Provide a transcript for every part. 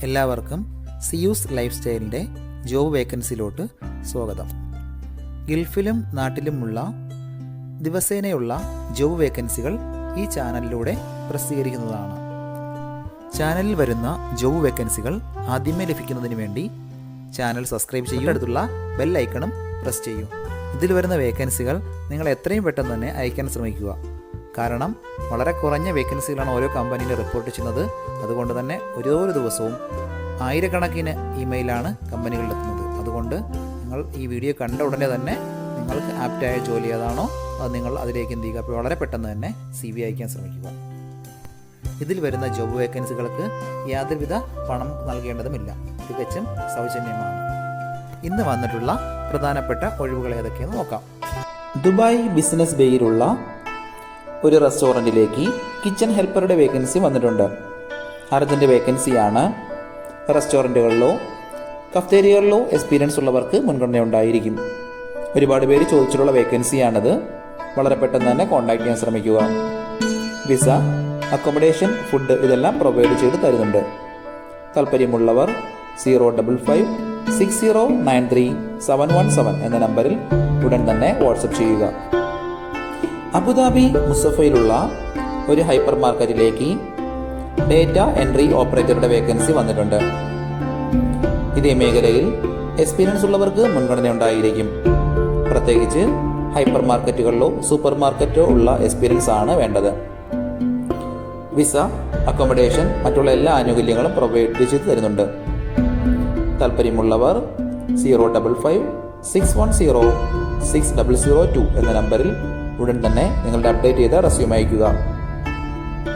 എല്ലാവർക്കും Zeus life സ്റ്റൈലിൻ്റെ job വേക്കൻസിയിലോട്ട് സ്വാഗതം. ഗൾഫിലും നാട്ടിലുമുള്ള ദിവസേനയുള്ള job വേക്കൻസികൾ ഈ ചാനലിലൂടെ പ്രസിദ്ധീകരിക്കുന്നതാണ്. ചാനലിൽ വരുന്ന ജോബ് വേക്കൻസികൾ ആദ്യമേ ലഭിക്കുന്നതിന് വേണ്ടി ചാനൽ സബ്സ്ക്രൈബ് ചെയ്യും, അടുത്തുള്ള ബെൽ ഐക്കണും പ്രസ് ചെയ്യൂ. ഇതിൽ വരുന്ന വേക്കൻസികൾ നിങ്ങൾ എത്രയും പെട്ടെന്ന് തന്നെ അയക്കാൻ ശ്രമിക്കുക. കാരണം വളരെ കുറഞ്ഞ വേക്കൻസികളാണ് ഓരോ കമ്പനിയിൽ റിപ്പോർട്ട് ചെയ്യുന്നത്. അതുകൊണ്ട് തന്നെ ഓരോ ദിവസവും ആയിരക്കണക്കിന് ഇമെയിലാണ് കമ്പനികളിലെത്തുന്നത്. അതുകൊണ്ട് നിങ്ങൾ ഈ വീഡിയോ കണ്ട ഉടനെ തന്നെ നിങ്ങൾക്ക് ആപ്റ്റായ ജോലി ഏതാണോ അത് നിങ്ങൾ അതിലേക്ക് എന്ത് ചെയ്യുക, അപ്പോൾ വളരെ പെട്ടെന്ന് തന്നെ CV അയക്കാൻ ശ്രമിക്കുക. ഇതിൽ വരുന്ന ജോബ് വേക്കൻസികൾക്ക് യാതൊരുവിധ പണം നൽകേണ്ടതുമില്ല, തികച്ചും സൗജന്യമാണ്. ഇന്ന് വന്നിട്ടുള്ള പ്രധാനപ്പെട്ട ഒഴിവുകൾ ഏതൊക്കെയെന്ന് നോക്കാം. ദുബായ് ബിസിനസ് ബേയിലുള്ള ഒരു റെസ്റ്റോറൻറ്റിലേക്ക് കിച്ചൺ ഹെൽപ്പറുടെ വേക്കൻസി വന്നിട്ടുണ്ട്. അർജൻറ്റ് വേക്കൻസിയാണ്. റെസ്റ്റോറൻറ്റുകളിലോ കഫ്റ്റേരിയകളിലോ എക്സ്പീരിയൻസ് ഉള്ളവർക്ക് മുൻഗണന ഉണ്ടായിരിക്കും. ഒരുപാട് പേര് ചോദിച്ചിട്ടുള്ള വേക്കൻസിയാണിത്. വളരെ പെട്ടെന്ന് തന്നെ കോൺടാക്ട് ചെയ്യാൻ ശ്രമിക്കുക. വിസ, അക്കോമഡേഷൻ, ഫുഡ് ഇതെല്ലാം പ്രൊവൈഡ് ചെയ്ത് തരുന്നുണ്ട്. താല്പര്യമുള്ളവർ 05560937117 എന്ന നമ്പറിൽ ഉടൻ തന്നെ വാട്സപ്പ് ചെയ്യുക. അബുദാബി മുസഫയിലുള്ള ഒരു ഹൈപ്പർ മാർക്കറ്റിലേക്ക് ഡേറ്റ എൻട്രി ഓപ്പറേറ്ററുടെ വേക്കൻസി വന്നിട്ടുണ്ട്. ഇതേ മേഖലയിൽ എക്സ്പീരിയൻസ് ഉള്ളവർക്ക് മുൻഗണന ഉണ്ടായിരിക്കും. പ്രത്യേകിച്ച് ഹൈപ്പർ മാർക്കറ്റുകളിലോ സൂപ്പർ മാർക്കറ്റോ ഉള്ള എക്സ്പീരിയൻസ് ആണ് വേണ്ടത്. വിസ, അക്കോമഡേഷൻ, മറ്റുള്ള എല്ലാ ആനുകൂല്യങ്ങളും പ്രൊവൈഡ് ചെയ്ത് തരുന്നുണ്ട്. താല്പര്യമുള്ളവർ 05561060002 എന്ന നമ്പറിൽ ഉടൻ തന്നെ നിങ്ങളുടെ അപ്ഡേറ്റ് ചെയ്ത റെസ്യൂം അയക്കുക.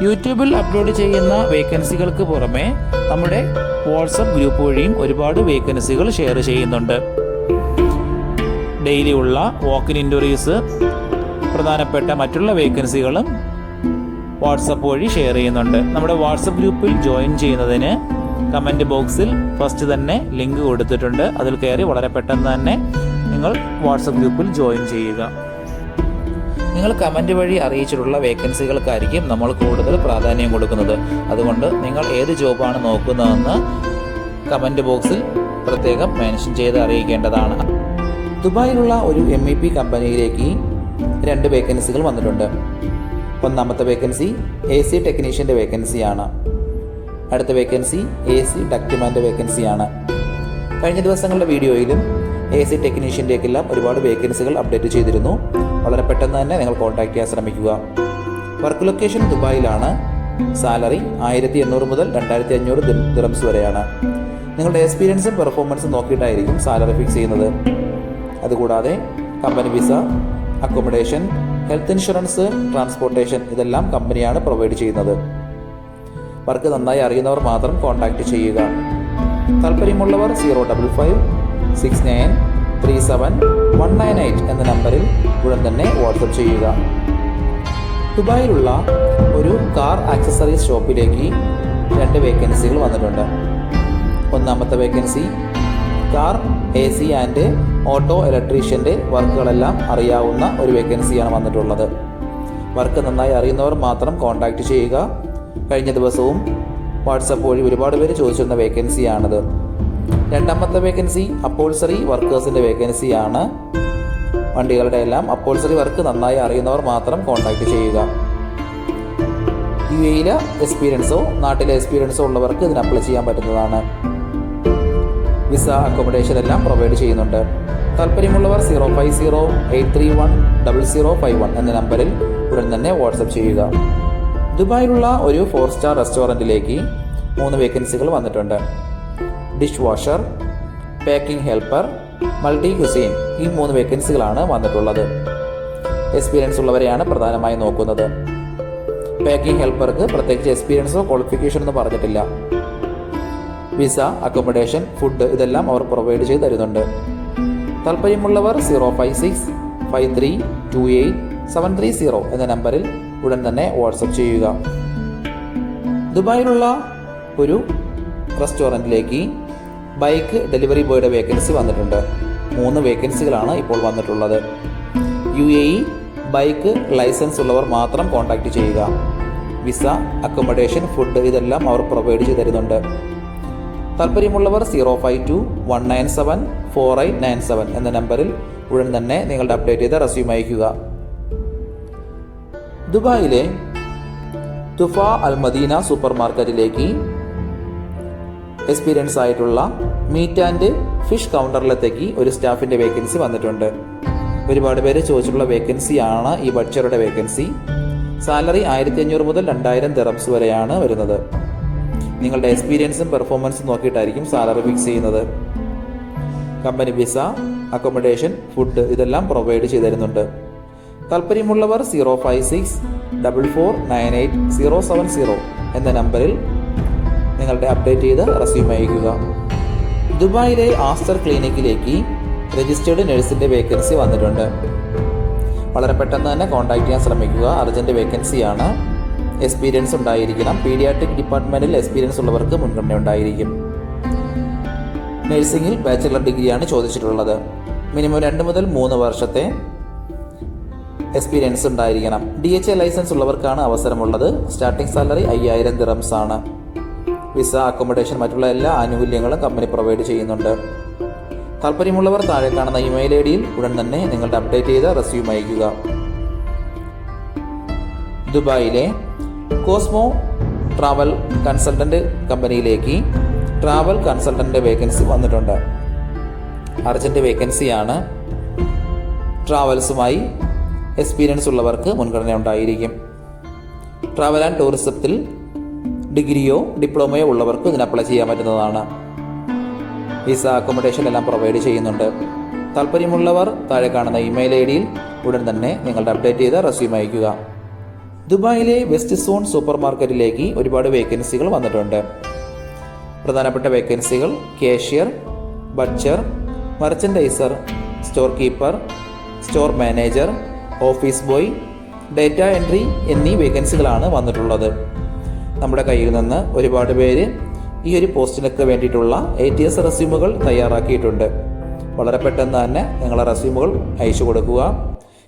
യൂട്യൂബിൽ അപ്ലോഡ് ചെയ്യുന്ന വേക്കൻസികൾക്ക് പുറമെ നമ്മുടെ വാട്സപ്പ് ഗ്രൂപ്പ് വഴിയും ഒരുപാട് വേക്കൻസികൾ ഷെയർ ചെയ്യുന്നുണ്ട്. ഡെയിലി ഉള്ള വാക്കിൻ ഇൻ്റർവ്യൂസ്, പ്രധാനപ്പെട്ട മറ്റുള്ള വേക്കൻസികളും വാട്സപ്പ് വഴി ഷെയർ ചെയ്യുന്നുണ്ട്. നമ്മുടെ വാട്സപ്പ് ഗ്രൂപ്പിൽ ജോയിൻ ചെയ്യുന്നതിന് കമൻറ്റ് ബോക്സിൽ ഫസ്റ്റ് തന്നെ ലിങ്ക് കൊടുത്തിട്ടുണ്ട്. അതിൽ കയറി വളരെ പെട്ടെന്ന് തന്നെ നിങ്ങൾ വാട്സപ്പ് ഗ്രൂപ്പിൽ ജോയിൻ ചെയ്യുക. നിങ്ങൾ കമൻറ്റ് വഴി അറിയിച്ചിട്ടുള്ള വേക്കൻസികൾക്കായിരിക്കും നമ്മൾ കൂടുതൽ പ്രാധാന്യം കൊടുക്കുന്നത്. അതുകൊണ്ട് നിങ്ങൾ ഏത് ജോബാണ് നോക്കുന്നതെന്ന് കമൻറ്റ് ബോക്സിൽ പ്രത്യേകം മെൻഷൻ ചെയ്ത് അറിയിക്കേണ്ടതാണ്. ദുബായിലുള്ള ഒരു MEP കമ്പനിയിലേക്ക് 2 വേക്കൻസികൾ വന്നിട്ടുണ്ട്. ഒന്നാമത്തെ വേക്കൻസി AC ടെക്നീഷ്യൻ്റെ വേക്കൻസിയാണ്. അടുത്ത വേക്കൻസി AC ഡക്ട്മാൻ്റെ വേക്കൻസിയാണ്. കഴിഞ്ഞ ദിവസങ്ങളുടെ വീഡിയോയിലും AC ടെക്നീഷ്യൻ്റെക്കെല്ലാം ഒരുപാട് വേക്കൻസികൾ അപ്ഡേറ്റ് ചെയ്തിരുന്നു. വളരെ പെട്ടെന്ന് തന്നെ നിങ്ങൾ കോൺടാക്ട് ചെയ്യാൻ ശ്രമിക്കുക. വർക്ക് ലൊക്കേഷൻ ദുബായിലാണ്. സാലറി 1800 മുതൽ 2500 ദിറംസ് വരെയാണ്. നിങ്ങളുടെ എക്സ്പീരിയൻസും പെർഫോമൻസും നോക്കിയിട്ടായിരിക്കും സാലറി ഫിക്സ് ചെയ്യുന്നത്. അതുകൂടാതെ company visa, accommodation, health insurance, transportation ഇതെല്ലാം കമ്പനിയാണ് പ്രൊവൈഡ് ചെയ്യുന്നത്. വർക്ക് നന്നായി അറിയുന്നവർ മാത്രം കോൺടാക്ട് ചെയ്യുക. താല്പര്യമുള്ളവർ 05569371998 എന്ന നമ്പറിൽ ഉടൻ തന്നെ വാട്സപ്പ് ചെയ്യുക. ദുബായിലുള്ള ഒരു കാർ ആക്സസറീസ് ഷോപ്പിലേക്ക് 2 വേക്കൻസികൾ വന്നിട്ടുണ്ട്. ഒന്നാമത്തെ vacancy car AC and auto ഇലക്ട്രീഷ്യൻ്റെ വർക്കുകളെല്ലാം അറിയാവുന്ന ഒരു വേക്കൻസിയാണ് വന്നിട്ടുള്ളത്. വർക്ക് നന്നായി അറിയുന്നവർ മാത്രം കോൺടാക്ട് ചെയ്യുക. കഴിഞ്ഞ ദിവസവും വാട്സപ്പ് വഴി ഒരുപാട് പേര് ചോദിച്ചിരുന്ന വേക്കൻസിയാണിത്. രണ്ടാമത്തെ വേക്കൻസി അപ്പോൾസറി വർക്കേഴ്സിൻ്റെ വേക്കൻസിയാണ്. വണ്ടികളുടെ എല്ലാം അപ്പോൾസറി വർക്ക് നന്നായി അറിയുന്നവർ മാത്രം കോൺടാക്ട് ചെയ്യുക. UAE എക്സ്പീരിയൻസോ നാട്ടിലെ എക്സ്പീരിയൻസോ ഉള്ളവർക്ക് ഇതിന് അപ്ലൈ ചെയ്യാൻ പറ്റുന്നതാണ്. വിസ, അക്കോമഡേഷൻ എല്ലാം പ്രൊവൈഡ് ചെയ്യുന്നുണ്ട്. താല്പര്യമുള്ളവർ 05083100051 എന്ന നമ്പറിൽ ഉടൻ തന്നെ വാട്സപ്പ് ചെയ്യുക. ദുബായിലുള്ള ഒരു 4 സ്റ്റാർ റെസ്റ്റോറൻറ്റിലേക്ക് 3 വേക്കൻസികൾ വന്നിട്ടുണ്ട്. Dish washer, packing helper, multi cuisine ഈ 3 വേക്കൻസികളാണ് വന്നിട്ടുള്ളത്. എക്സ്പീരിയൻസ് ഉള്ളവരെയാണ് പ്രധാനമായി നോക്കുന്നത്. പാക്കിംഗ് ഹെൽപ്പർക്ക് പ്രത്യേകിച്ച് എക്സ്പീരിയൻസോ ക്വാളിഫിക്കേഷൻ ഒന്നും പറഞ്ഞിട്ടില്ല. വിസ, അക്കോമഡേഷൻ, ഫുഡ് ഇതെല്ലാം അവർ പ്രൊവൈഡ് ചെയ്ത് തരുന്നുണ്ട്. താല്പര്യമുള്ളവർ 05653287730 എന്ന നമ്പറിൽ ഉടൻ തന്നെ വാട്സപ്പ് ചെയ്യുക. ദുബായിലുള്ള ഒരു റെസ്റ്റോറൻറ്റിലേക്ക് ബൈക്ക് ഡെലിവറി ബോയുടെ വേക്കൻസി വന്നിട്ടുണ്ട്. 3 വേക്കൻസികളാണ് ഇപ്പോൾ വന്നിട്ടുള്ളത്. UAE ബൈക്ക് ലൈസൻസ് ഉള്ളവർ മാത്രം കോൺടാക്ട് ചെയ്യുക. വിസ, അക്കോമഡേഷൻ, ഫുഡ് ഇതെല്ലാം അവർ പ്രൊവൈഡ് ചെയ്ത് തരുന്നുണ്ട്. താല്പര്യമുള്ളവർ 052-197-4897 എന്ന നമ്പറിൽ ഉടൻ തന്നെ നിങ്ങളുടെ അപ്ഡേറ്റ് ചെയ്ത റെസ്യൂം അയയ്ക്കുക. ദുബായിലെ തുഫ അൽ മദീന സൂപ്പർ മാർക്കറ്റിലേക്ക് എക്സ്പീരിയൻസ് ആയിട്ടുള്ള മീറ്റ് ആൻഡ് ഫിഷ് കൗണ്ടറിലത്തേക്ക് ഒരു സ്റ്റാഫിൻ്റെ വേക്കൻസി വന്നിട്ടുണ്ട്. ഒരുപാട് പേര് ചോദിച്ചിട്ടുള്ള വേക്കൻസിയാണ് ഈ ബട്ട്ചറുടെ വേക്കൻസി. സാലറി 1500 മുതൽ 2000 ദിറംസ് വരെയാണ് വരുന്നത്. നിങ്ങളുടെ എക്സ്പീരിയൻസും പെർഫോമൻസും നോക്കിയിട്ടായിരിക്കും സാലറി ഫിക്സ് ചെയ്യുന്നത്. കമ്പനി വിസ, അക്കോമഡേഷൻ, ഫുഡ് ഇതെല്ലാം പ്രൊവൈഡ് ചെയ്തു തരുന്നുണ്ട്. താല്പര്യമുള്ളവർ 056-4498-070 എന്ന നമ്പറിൽ നിങ്ങളുടെ അപ്ഡേറ്റ് ചെയ്ത് റെസ്യൂം അയക്കുക. ദുബായിലെ ആസ്റ്റർ ക്ലിനിക്കിലേക്ക് രജിസ്റ്റേർഡ് നഴ്സിൻ്റെ വേക്കൻസി വന്നിട്ടുണ്ട്. വളരെ പെട്ടെന്ന് തന്നെ കോൺടാക്ട് ചെയ്യാൻ ശ്രമിക്കുക. അർജൻറ്റ് വേക്കൻസിയാണ്. എക്സ്പീരിയൻസ് ഉണ്ടായിരിക്കണം. പീഡിയാട്രിക് ഡിപ്പാർട്ട്മെൻറ്റിൽ എക്സ്പീരിയൻസ് ഉള്ളവർക്ക് മുൻഗണന ഉണ്ടായിരിക്കും. നഴ്സിംഗിൽ ബാച്ചിലർ ഡിഗ്രിയാണ് ചോദിച്ചിട്ടുള്ളത്. മിനിമം 2 മുതൽ 3 വർഷത്തെ എക്സ്പീരിയൻസ് ഉണ്ടായിരിക്കണം. DHA ലൈസൻസ് ഉള്ളവർക്കാണ് അവസരമുള്ളത്. സ്റ്റാർട്ടിംഗ് സാലറി 5000 ദിറംസ് ആണ്. വിസ, അക്കോമഡേഷൻ, മറ്റുള്ള എല്ലാ ആനുകൂല്യങ്ങളും കമ്പനി പ്രൊവൈഡ് ചെയ്യുന്നുണ്ട്. താല്പര്യമുള്ളവർ താഴെ കാണുന്ന ഇമെയിൽ ഐഡിയിൽ ഉടൻ തന്നെ നിങ്ങളുടെ അപ്ഡേറ്റ് ചെയ്ത റെസ്യൂം അയയ്ക്കുക. ദുബായിലെ കോസ്മോ ട്രാവൽ കൺസൾട്ടൻ്റ് കമ്പനിയിലേക്ക് ട്രാവൽ കൺസൾട്ടൻ്റ് വേക്കൻസി വന്നിട്ടുണ്ട്. അർജൻറ്റ് വേക്കൻസിയാണ്. ട്രാവൽസുമായി എക്സ്പീരിയൻസ് ഉള്ളവർക്ക് മുൻഗണന ഉണ്ടായിരിക്കും. ട്രാവൽ ആൻഡ് ടൂറിസത്തിൽ ഡിഗ്രിയോ ഡിപ്ലോമയോ ഉള്ളവർക്ക് ഇതിന് അപ്ലൈ ചെയ്യാൻ പറ്റുന്നതാണ്. വിസ, അക്കോമഡേഷൻ എല്ലാം പ്രൊവൈഡ് ചെയ്യുന്നുണ്ട്. താല്പര്യമുള്ളവർ താഴെ കാണുന്ന ഇമെയിൽ ഐഡിയിൽ ഉടൻ തന്നെ നിങ്ങളുടെ അപ്ഡേറ്റ് ചെയ്ത റെസ്യൂം അയയ്ക്കുക. ദുബായിലെ വെസ്റ്റ് സോൺ സൂപ്പർ മാർക്കറ്റിലേക്ക് ഒരുപാട് വേക്കൻസികൾ വന്നിട്ടുണ്ട്. പ്രധാനപ്പെട്ട വേക്കൻസികൾ cashier, butcher, merchandiser, storekeeper, store manager, office boy, data entry എന്നീ വേക്കൻസികളാണ് വന്നിട്ടുള്ളത്. നമ്മുടെ കയ്യിൽ നിന്ന് ഒരുപാട് പേര് ഈ ഒരു പോസ്റ്റിനൊക്കെ വേണ്ടിയിട്ടുള്ള ATS റെസ്യൂമുകൾ തയ്യാറാക്കിയിട്ടുണ്ട്. വളരെ പെട്ടെന്ന് തന്നെ നിങ്ങളെ റെസ്യൂമുകൾ അയച്ചു കൊടുക്കുക.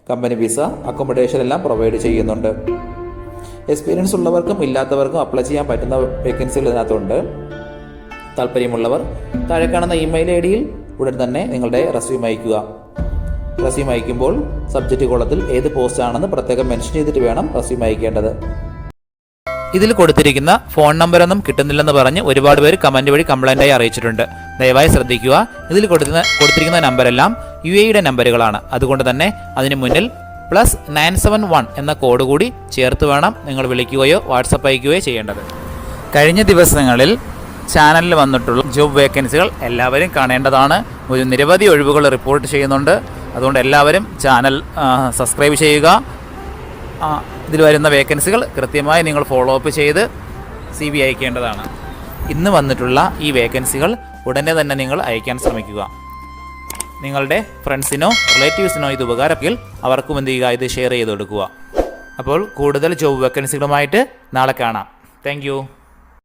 കമ്പനി വിസ, അക്കോമഡേഷൻ എല്ലാം പ്രൊവൈഡ് ചെയ്യുന്നുണ്ട്. എക്സ്പീരിയൻസ് ഉള്ളവർക്കും ഇല്ലാത്തവർക്കും അപ്ലൈ ചെയ്യാൻ പറ്റുന്ന വേക്കൻസികൾ ഇതിനകത്തുണ്ട്. താല്പര്യമുള്ളവർ താഴെ കാണുന്ന ഇമെയിൽ ഐഡിയിൽ ഉടൻ തന്നെ നിങ്ങളുടെ റെസ്യൂം അയയ്ക്കുക. റെസ്യൂം അയക്കുമ്പോൾ സബ്ജക്റ്റ് കോളത്തിൽ ഏത് പോസ്റ്റ് ആണെന്ന് പ്രത്യേകം മെൻഷൻ ചെയ്തിട്ട് വേണം റെസ്യൂം അയക്കേണ്ടത്. ഇതിൽ കൊടുത്തിരിക്കുന്ന ഫോൺ നമ്പറൊന്നും കിട്ടുന്നില്ലെന്ന് പറഞ്ഞ് ഒരുപാട് പേര് കമൻറ്റ് വഴി കംപ്ലൈൻ്റായി അറിയിച്ചിട്ടുണ്ട്. ദയവായി ശ്രദ്ധിക്കുക. ഇതിൽ കൊടുത്തിരിക്കുന്ന നമ്പരെല്ലാം UAE നമ്പറുകളാണ്. അതുകൊണ്ട് തന്നെ അതിന് മുന്നിൽ +971 എന്ന കോഡ് കൂടി ചേർത്ത് വേണം നിങ്ങൾ വിളിക്കുകയോ വാട്സപ്പ് അയക്കുകയോ ചെയ്യേണ്ടത്. കഴിഞ്ഞ ദിവസങ്ങളിൽ ചാനലിൽ വന്നിട്ടുള്ള ജോബ് വേക്കൻസികൾ എല്ലാവരും കാണേണ്ടതാണ്. ഒരു നിരവധി ഒഴിവുകൾ റിപ്പോർട്ട് ചെയ്യുന്നുണ്ട്. അതുകൊണ്ട് എല്ലാവരും ചാനൽ സബ്സ്ക്രൈബ് ചെയ്യുക. ഇതിൽ വരുന്ന വേക്കൻസികൾ കൃത്യമായി നിങ്ങൾ ഫോളോ അപ്പ് ചെയ്ത് CV അയക്കേണ്ടതാണ്. ഇന്ന് വന്നിട്ടുള്ള ഈ വേക്കൻസികൾ ഉടനെ തന്നെ നിങ്ങൾ അയക്കാൻ ശ്രമിക്കുക. നിങ്ങളുടെ ഫ്രണ്ട്സിനോ റിലേറ്റീവ്സിനോ ഇത് ഉപകാരമെങ്കിൽ അവർക്കും എന്ത് ചെയ്യുക, ഇത് ഷെയർ ചെയ്ത് കൊടുക്കുക. അപ്പോൾ കൂടുതൽ ജോബ് വേക്കൻസികളുമായിട്ട് നാളെ കാണാം. താങ്ക്